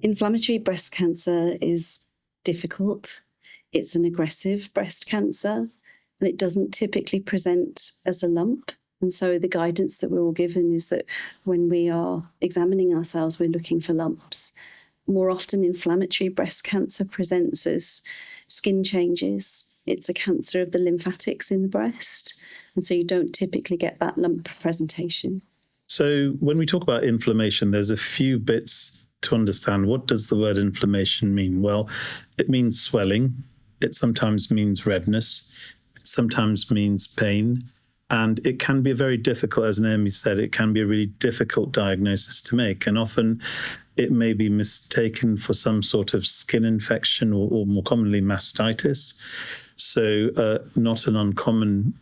Inflammatory breast cancer is difficult. It's an aggressive breast cancer, and it doesn't typically present as a lump. And so the guidance that we're all given is that when we are examining ourselves, we're looking for lumps. More often, inflammatory breast cancer presents as skin changes. It's a cancer of the lymphatics in the breast, and so you don't typically get that lump presentation. So when we talk about inflammation, there's a few bits to understand. What does the word inflammation mean? Well, it means swelling. It sometimes means redness. It sometimes means pain. And it can be very difficult, as Naomi said, it can be a really difficult diagnosis to make. And often it may be mistaken for some sort of skin infection or more commonly mastitis. So not an uncommon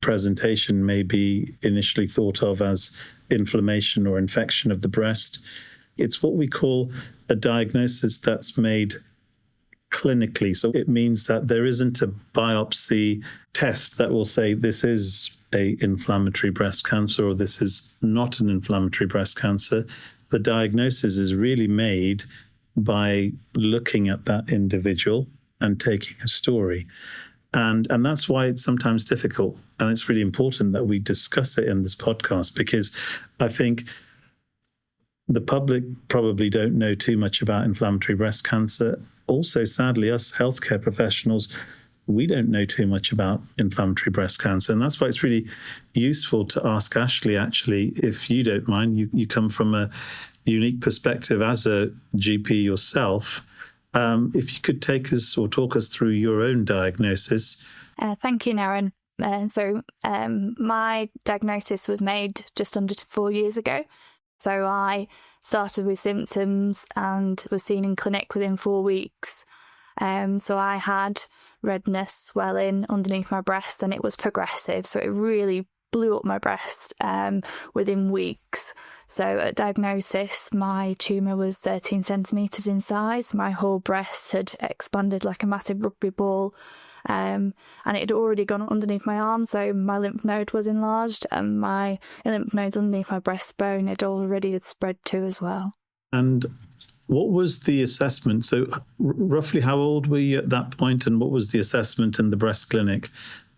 presentation may be initially thought of as inflammation or infection of the breast. It's what we call a diagnosis that's made clinically. So it means that there isn't a biopsy test that will say this is an inflammatory breast cancer or this is not an inflammatory breast cancer. The diagnosis is really made by looking at that individual and taking a story. And that's why it's sometimes difficult. And it's really important that we discuss it in this podcast, because I think the public probably don't know too much about inflammatory breast cancer. Also, sadly, us healthcare professionals, we don't know too much about inflammatory breast cancer. And that's why it's really useful to ask Ashley, actually, if you don't mind, you come from a unique perspective as a GP yourself. If you could take us or talk us through your own diagnosis. Thank you, Naren. My diagnosis was made just under 4 years ago. So I started with symptoms and was seen in clinic within 4 weeks. So I had redness, swelling underneath my breast, and it was progressive. So it really blew up my breast within weeks. So at diagnosis, my tumour was 13 centimetres in size. My whole breast had expanded like a massive rugby ball. And it had already gone underneath my arm, so my lymph node was enlarged, and my lymph nodes underneath my breastbone had already spread too as well. And what was the assessment? So roughly how old were you at that point, and what was the assessment in the breast clinic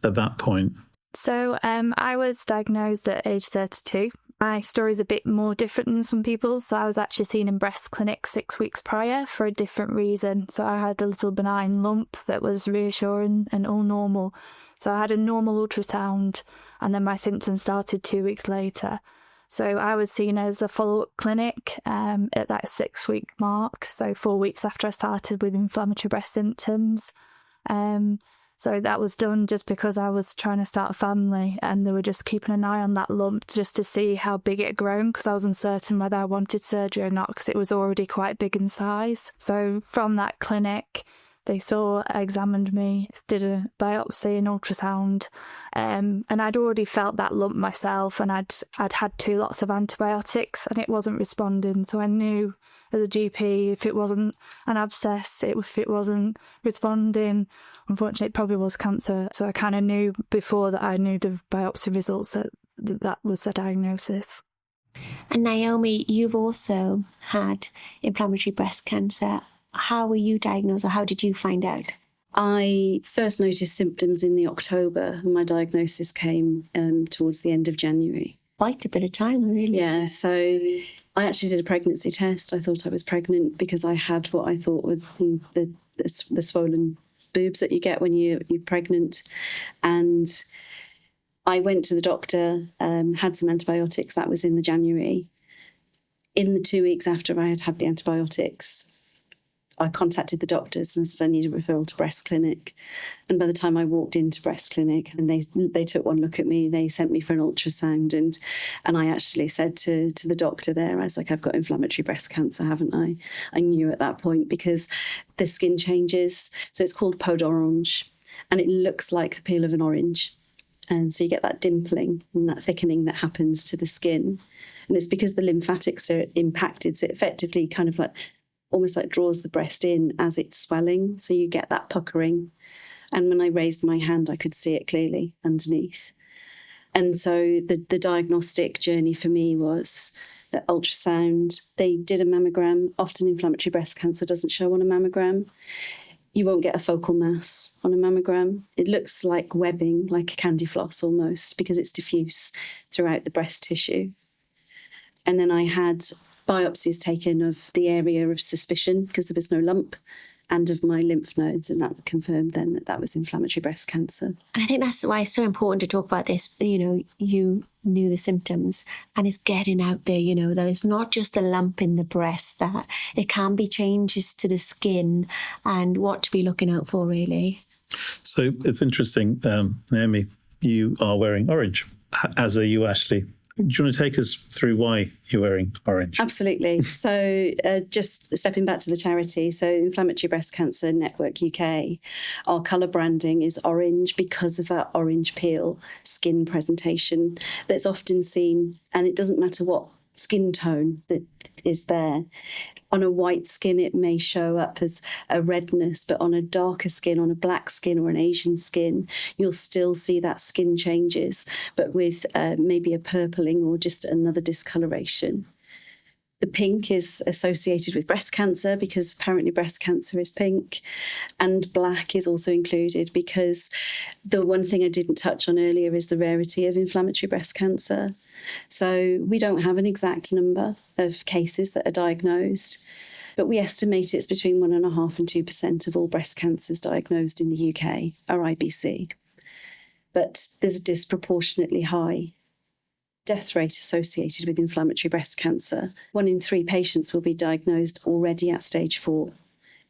at that point? So I was diagnosed at age 32. My story is a bit more different than some people's. So I was actually seen in breast clinic 6 weeks prior for a different reason. So I had a little benign lump that was reassuring and all normal. So I had a normal ultrasound, and then my symptoms started 2 weeks later. So I was seen as a follow-up clinic at that 6 week mark. So 4 weeks after I started with inflammatory breast symptoms. So that was done just because I was trying to start a family, and they were just keeping an eye on that lump just to see how big it had grown, because I was uncertain whether I wanted surgery or not, because it was already quite big in size. So from that clinic, they examined me, did a biopsy and ultrasound, and I'd already felt that lump myself, and I'd had 2 lots of antibiotics and it wasn't responding. So I knew as a GP, if it wasn't an abscess, if it wasn't responding, unfortunately it probably was cancer. So I kind of knew before that I knew the biopsy results that was the diagnosis. And Naomi, you've also had inflammatory breast cancer. How were you diagnosed, or how did you find out? I first noticed symptoms in the October, and my diagnosis came towards the end of January. Quite a bit of time, really. Yeah, so I actually did a pregnancy test. I thought I was pregnant because I had what I thought were the swollen boobs that you get when you're pregnant. And I went to the doctor, had some antibiotics. That was in the January. In the 2 weeks after I had had the antibiotics, I contacted the doctors and said I need a referral to breast clinic. And by the time I walked into breast clinic and they took one look at me, they sent me for an ultrasound. And I actually said to the doctor there, I was like, I've got inflammatory breast cancer, haven't I? I knew at that point because the skin changes. So it's called peau d'orange, and it looks like the peel of an orange. And so you get that dimpling and that thickening that happens to the skin. And it's because the lymphatics are impacted. So it effectively kind of like almost like draws the breast in as it's swelling. So you get that puckering. And when I raised my hand, I could see it clearly underneath. And so the diagnostic journey for me was the ultrasound. They did a mammogram. Often inflammatory breast cancer doesn't show on a mammogram. You won't get a focal mass on a mammogram. It looks like webbing, like a candy floss almost, because it's diffuse throughout the breast tissue. And then I had biopsies taken of the area of suspicion because there was no lump, and of my lymph nodes, and that confirmed then that was inflammatory breast cancer. And I think that's why it's so important to talk about this. You know, you knew the symptoms, and it's getting out there, you know, that it's not just a lump in the breast, that it can be changes to the skin and what to be looking out for, really. So it's interesting, Naomi, you are wearing orange, as are you, Ashley. Do you want to take us through why you're wearing orange? Absolutely. So just stepping back to the charity, so Inflammatory Breast Cancer Network UK, our colour branding is orange because of that orange peel skin presentation that's often seen, and it doesn't matter what skin tone that is there. On a white skin, it may show up as a redness, but on a darker skin, on a black skin or an Asian skin, you'll still see that skin changes, but with maybe a purpling or just another discoloration. The pink is associated with breast cancer because apparently breast cancer is pink, and black is also included because the one thing I didn't touch on earlier is the rarity of inflammatory breast cancer. So we don't have an exact number of cases that are diagnosed, but we estimate it's between 1.5% and 2% of all breast cancers diagnosed in the UK are IBC. But there's a disproportionately high death rate associated with inflammatory breast cancer. 1 in 3 patients will be diagnosed already at stage 4.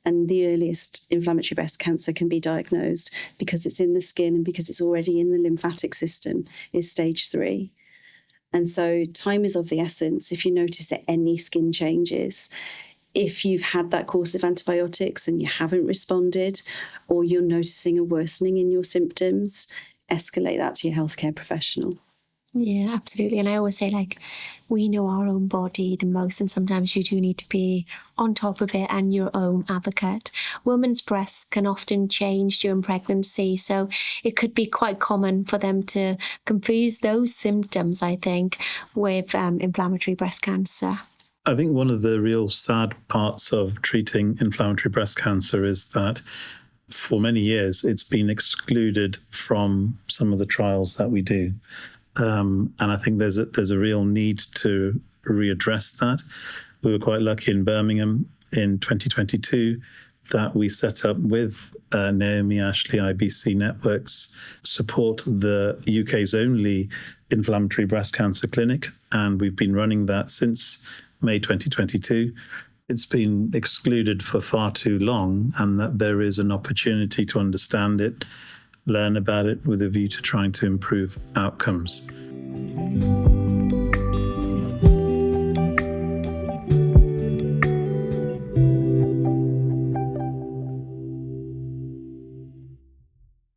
And the earliest inflammatory breast cancer can be diagnosed because it's in the skin and because it's already in the lymphatic system is stage 3. And so time is of the essence. If you notice any skin changes, if you've had that course of antibiotics and you haven't responded, or you're noticing a worsening in your symptoms, escalate that to your healthcare professional. Yeah, absolutely. And I always say, like, we know our own body the most, and sometimes you do need to be on top of it and your own advocate. Women's breasts can often change during pregnancy, so it could be quite common for them to confuse those symptoms, I think, with inflammatory breast cancer. I think one of the real sad parts of treating inflammatory breast cancer is that for many years it's been excluded from some of the trials that we do. And I think there's a real need to readdress that. We were quite lucky in Birmingham in 2022 that we set up with Naomi, Ashley, IBC Networks, support the UK's only inflammatory breast cancer clinic. And we've been running that since May 2022. It's been excluded for far too long, and that there is an opportunity to understand it, learn about it with a view to trying to improve outcomes.